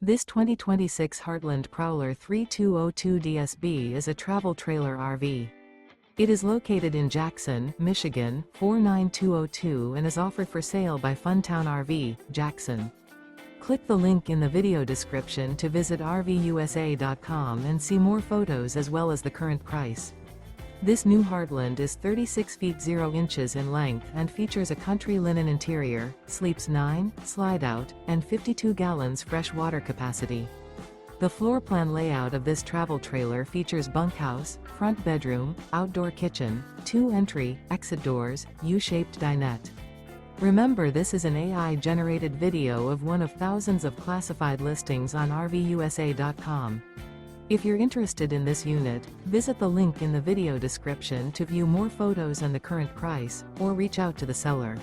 This 2026 Heartland Prowler 3202 DSB is a travel trailer RV. It is located in Jackson, Michigan, 49202 and is offered for sale by Funtown RV, Jackson. Click the link in the video description to visit RVUSA.com and see more photos as well as the current price. This new Heartland is 36 feet 0 inches in length and features a country linen interior, sleeps 9, slide-out, and 52 gallons fresh water capacity. The floor plan layout of this travel trailer features bunkhouse, front bedroom, outdoor kitchen, 2 entry, exit doors, U-shaped dinette. Remember, this is an AI-generated video of one of thousands of classified listings on RVUSA.com. If you're interested in this unit, visit the link in the video description to view more photos and the current price, or reach out to the seller.